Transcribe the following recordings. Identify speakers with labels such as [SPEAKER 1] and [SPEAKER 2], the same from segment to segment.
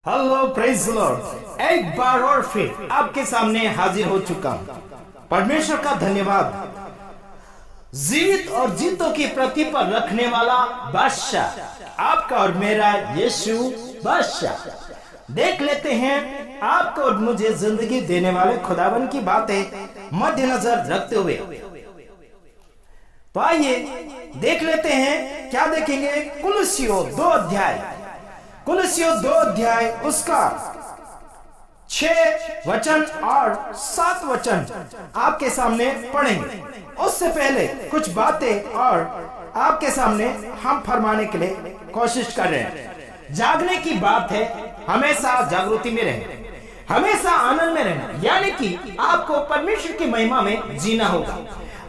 [SPEAKER 1] Hello praise Lord, एक बार और फिर आपके सामने हाजिर हो चुका हूं। परमेश्वर का धन्यवाद। जीवित और जीतों की प्रति पर रखने वाला बादशाह आपका और मेरा यीशु बादशाह। देख लेते हैं आपको और मुझे जिंदगी देने वाले खुदावन की बातें मद्देनजर रखते हुए। तो आइए देख लेते हैं, क्या देखेंगे? कुलुस्सियों 2 अध्याय उसका 6 वचन और 7 वचन आपके सामने पढ़ेंगे। उससे पहले कुछ बातें और आपके सामने हम फरमाने के लिए कोशिश कर रहे हैं। जागने की बात है, हमेशा जागृति में रहना, हमेशा आनंद में रहना, यानी कि आपको परमेश्वर की महिमा में जीना होगा।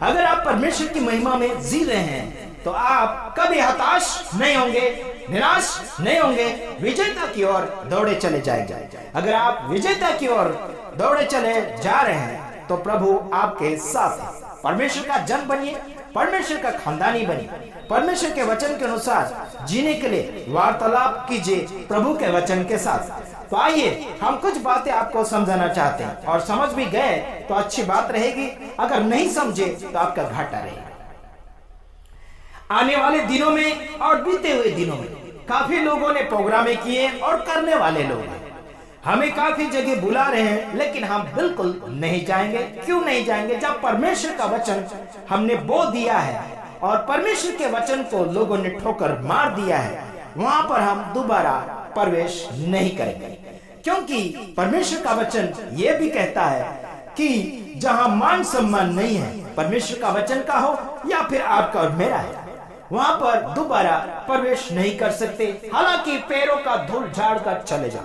[SPEAKER 1] अगर आप परमेश्वर की महिमा में जी रहे हैं तो आप कभी हताश नहीं होंगे, निराश नहीं होंगे, विजेता की ओर दौड़े चले जाएंगे। अगर आप विजेता की ओर दौड़े चले जा रहे हैं तो प्रभु आपके साथ है। परमेश्वर का जन बनिए, परमेश्वर का खानदानी बनिए, परमेश्वर के वचन के अनुसार जीने के लिए वार्तालाप कीजिए प्रभु के वचन के साथ। तो आइए हम कुछ बातें आपको समझाना चाहते हैं, और समझ भी गए तो अच्छी बात रहेगी, अगर नहीं समझे तो आपका घाटा रहेगा। आने वाले दिनों में और बीते हुए दिनों में काफी लोगों ने प्रोग्रामें किए और करने वाले लोग हैं। हमें काफी जगह बुला रहे हैं, लेकिन हम बिल्कुल नहीं जाएंगे। क्यों नहीं जाएंगे? जब परमेश्वर का वचन हमने बो दिया है और परमेश्वर के वचन को लोगों ने ठोकर मार दिया है, वहां पर हम दोबारा प्रवेश नहीं करेंगे। क्योंकि परमेश्वर का वचन ये भी कहता है कि जहां मान सम्मान नहीं है, परमेश्वर का वचन का हो या फिर आपका और मेरा है, वहां पर दोबारा प्रवेश नहीं कर सकते, हालांकि पैरों का धूल झाड़ कर चले जाओ।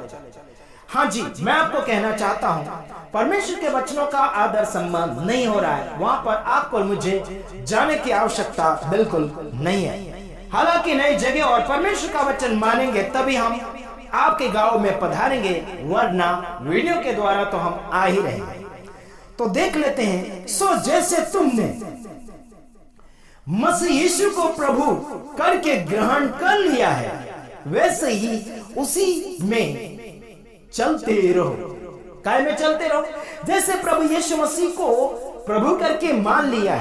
[SPEAKER 1] हाँ जी, मैं आपको कहना चाहता हूँ, परमेश्वर के वचनों का आदर सम्मान नहीं हो रहा है, वहां पर आपको और मुझे जाने की आवश्यकता बिल्कुल नहीं है। हालांकि नई जगह और परमेश्वर का वचन मानेंगे तभी हम आपके गांव में पधारेंगे, वरना वीडियो के द्वारा तो हम आ ही रहेंगे। तो देख लेते हैं। सो जैसे तुमने मसीह यीशु को प्रभु करके ग्रहण कर लिया है, वैसे ही उसी में चलते रहो। काय में चलते रहो? जैसे प्रभु यीशु मसीह को प्रभु करके मान लिया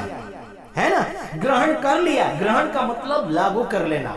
[SPEAKER 1] है ना, ग्रहण कर लिया। ग्रहण का मतलब लागू कर लेना,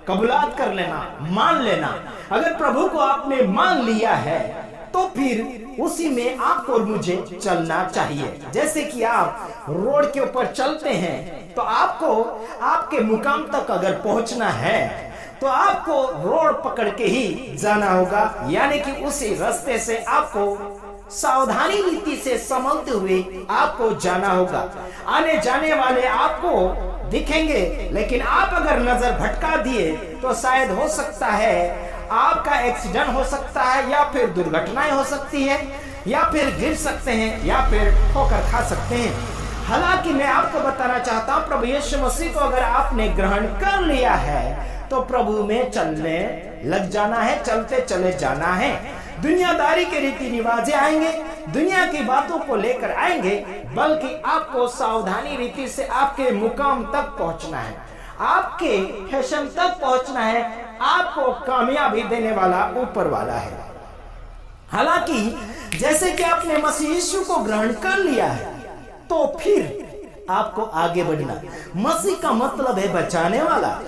[SPEAKER 1] कबूलात कर लेना, मान लेना। अगर प्रभु को आपने मान लिया है तो फिर उसी में आपको और मुझे चलना चाहिए। जैसे कि आप रोड के ऊपर चलते हैं तो आपको आपके मुकाम तक अगर पहुंचना है तो आपको रोड पकड़ के ही जाना होगा, यानी कि उसी रास्ते से आपको सावधानी रीति से संभलते हुए आपको जाना होगा। आने जाने वाले आपको दिखेंगे, लेकिन आप अगर नजर भटका दिए तो शायद हो सकता है आपका एक्सीडेंट हो सकता है, या फिर दुर्घटनाएं हो सकती है, या फिर गिर सकते हैं, या फिर ठोकर खा सकते हैं। हालांकि मैं आपको बताना चाहता हूं, प्रभु यीशु मसीह को अगर आपने ग्रहण कर लिया है तो प्रभु में चलने लग जाना है, चलते चले जाना है। दुनियादारी के रीति रिवाज आएंगे, दुनिया की बातों को लेकर आएंगे, बल्कि आपको सावधानी रीति से आपके मुकाम तक पहुंचना है, आपके फैशन तक पहुंचना है। आपको कामयाबी देने वाला ऊपर वाला है। हालांकि जैसे कि आपने मसीह यीशु को ग्रहण कर लिया है तो फिर आपको आगे बढ़ना। मसीह का मतलब है बचाने वाला।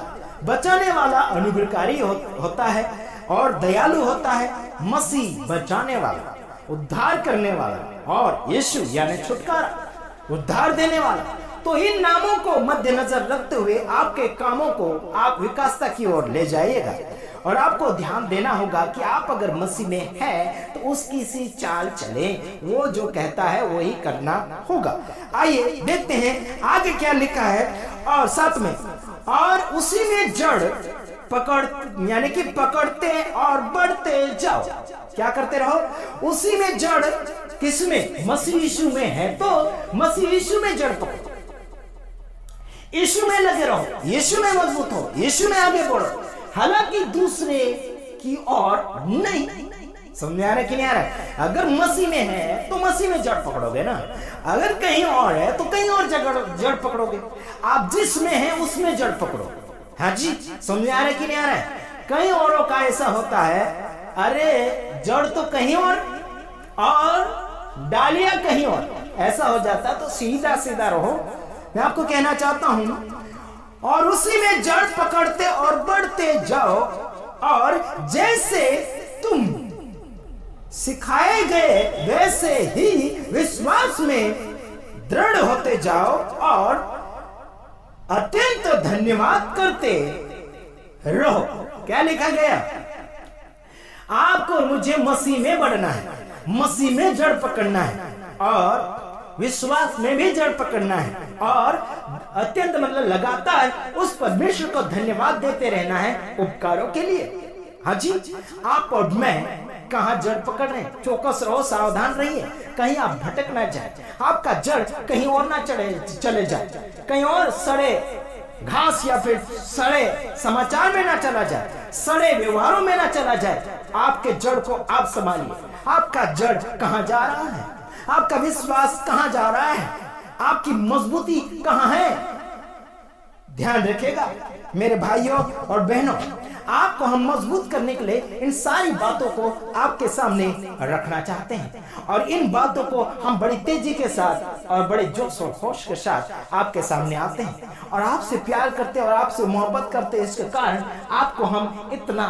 [SPEAKER 1] बचाने वाला अनुग्रहकारी होता है और दयालु होता है। मसीह बचाने वाला, उद्धार करने वाला, और यीशु यानी छुटकारा, उद्धार देने वाला। तो इन नामों को मद्देनजर रखते हुए आपके कामों को आप विकासता की ओर ले जाइएगा, और आपको ध्यान देना होगा कि आप अगर मसीह में है तो उसकी सी चाल चले, वो जो कहता है वही करना होगा। आइए देखते हैं आगे क्या लिखा है। और साथ में, और उसी में जड़ पकड़, यानी कि पकड़ते और बढ़ते जाओ। क्या करते रहो? उसी में जड़ किसमें? मसीह यीशु में है तो मसीह यीशु में जड़ पकड़ो, यीशु में लगे रहो, यीशु में मजबूत हो, यीशु में आगे बढ़ो। हालांकि दूसरे की ओर नहीं। समझ आ रहा है कि नहीं आ रहा है? अगर मसीह में है तो मसीह में जड़ पकड़ोगे ना, अगर कहीं और है तो कहीं और जड़ पकड़ोगे। आप जिसमें है उसमें जड़ पकड़ो। हाँ जी, समझ आ रहा है कि नहीं आ रहा है? कई औरों का ऐसा होता है, अरे जड़ तो कहीं और डालियां कहीं और, ऐसा हो जाता तो सीधा सीधा रहो। मैं आपको कहना चाहता हूं, और उसी में जड़ पकड़ते और बढ़ते जाओ, और जैसे तुम सिखाए गए वैसे ही विश्वास में दृढ़ होते जाओ, और अत्यंत धन्यवाद करते रहो। क्या लिखा गया? आपको मुझे मसीह में बढ़ना है, मसीह में जड़ पकड़ना है, और विश्वास में भी जड़ पकड़ना है, और अत्यंत मतलब लगातार उस परमेश्वर को धन्यवाद देते रहना है उपकारों के लिए। हाँ जी, आप और मैं कहां जड़ पकड़ रहे हैं? चौकस रहो, सावधान रहिए, कहीं आप भटक ना जाए, आपका जड़ कहीं और ना चले जाए, कहीं और सड़े घास या फिर सड़े समाचार में ना चला जाए, सड़े व्यवहारों में ना चला जाए। आपके जड़ को आप संभालिए। आपका जड़ कहां जा रहा है? आपका विश्वास कहां जा रहा है? आपकी मजबूती कहां है? ध्यान रखिएगा मेरे भाइयों और बहनों, आपको हम मजबूत करने के लिए इन सारी बातों को आपके सामने रखना चाहते हैं, और इन बातों को हम बड़ी तेजी के साथ और बड़े जोश और होश के साथ आपके सामने आते हैं, और आपसे प्यार करते और आपसे मोहब्बत करते। इसके कारण आपको हम इतना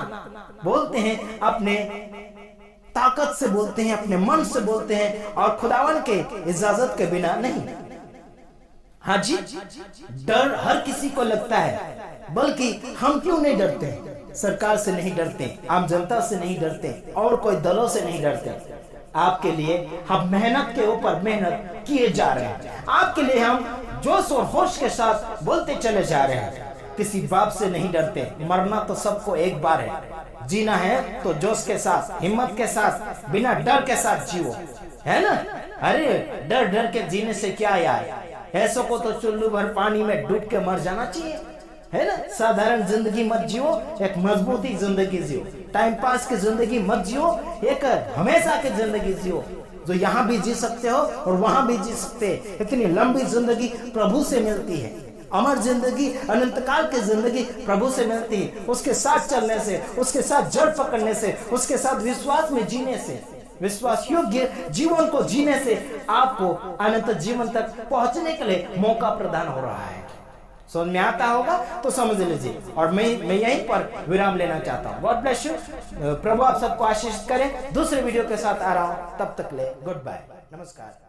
[SPEAKER 1] बोलते हैं, अपने ताकत से बोलते हैं, अपने मन से बोलते हैं, और खुदावन के इजाजत के बिना नहीं। हाँ जी, डर हर किसी को लगता है, बल्कि हम क्यों नहीं डरते? सरकार से नहीं डरते, आम जनता से नहीं डरते, और कोई दलों से नहीं डरते। आपके लिए हम मेहनत के ऊपर मेहनत किए जा रहे हैं, आपके लिए हम जोश और होश के साथ बोलते चले जा रहे हैं। किसी बाप से नहीं डरते। मरना तो सबको एक बार है, जीना है तो जोश के साथ, हिम्मत के साथ, बिना डर के साथ जियो, है ना? अरे डर डर के जीने से क्या यार, ऐसों को तो चुल्लू भर पानी में डूब के मर जाना चाहिए, है ना? साधारण जिंदगी मत जियो, एक मजबूती जिंदगी जियो। टाइम पास की जिंदगी मत जियो, एक हमेशा की जिंदगी जियो, जो यहाँ भी जी सकते हो और वहां भी जी सकते हैं। इतनी लंबी जिंदगी प्रभु से मिलती है, अमर जिंदगी, अनंत काल की जिंदगी प्रभु से मिलती है। उसके साथ चलने से, उसके साथ जड़ पकड़ने से, उसके साथ विश्वास में जीने से, विश्वास योग्य जीवन को जीने से आपको अनंत जीवन तक पहुंचने के लिए मौका प्रदान हो रहा है। समझ में आता होगा तो समझ लीजिए, और मैं यहीं पर विराम लेना चाहता हूँ। God bless you. प्रभु आप सबको आशीष करें। दूसरे वीडियो के साथ आ रहा हूँ, तब तक ले गुड बाय, नमस्कार।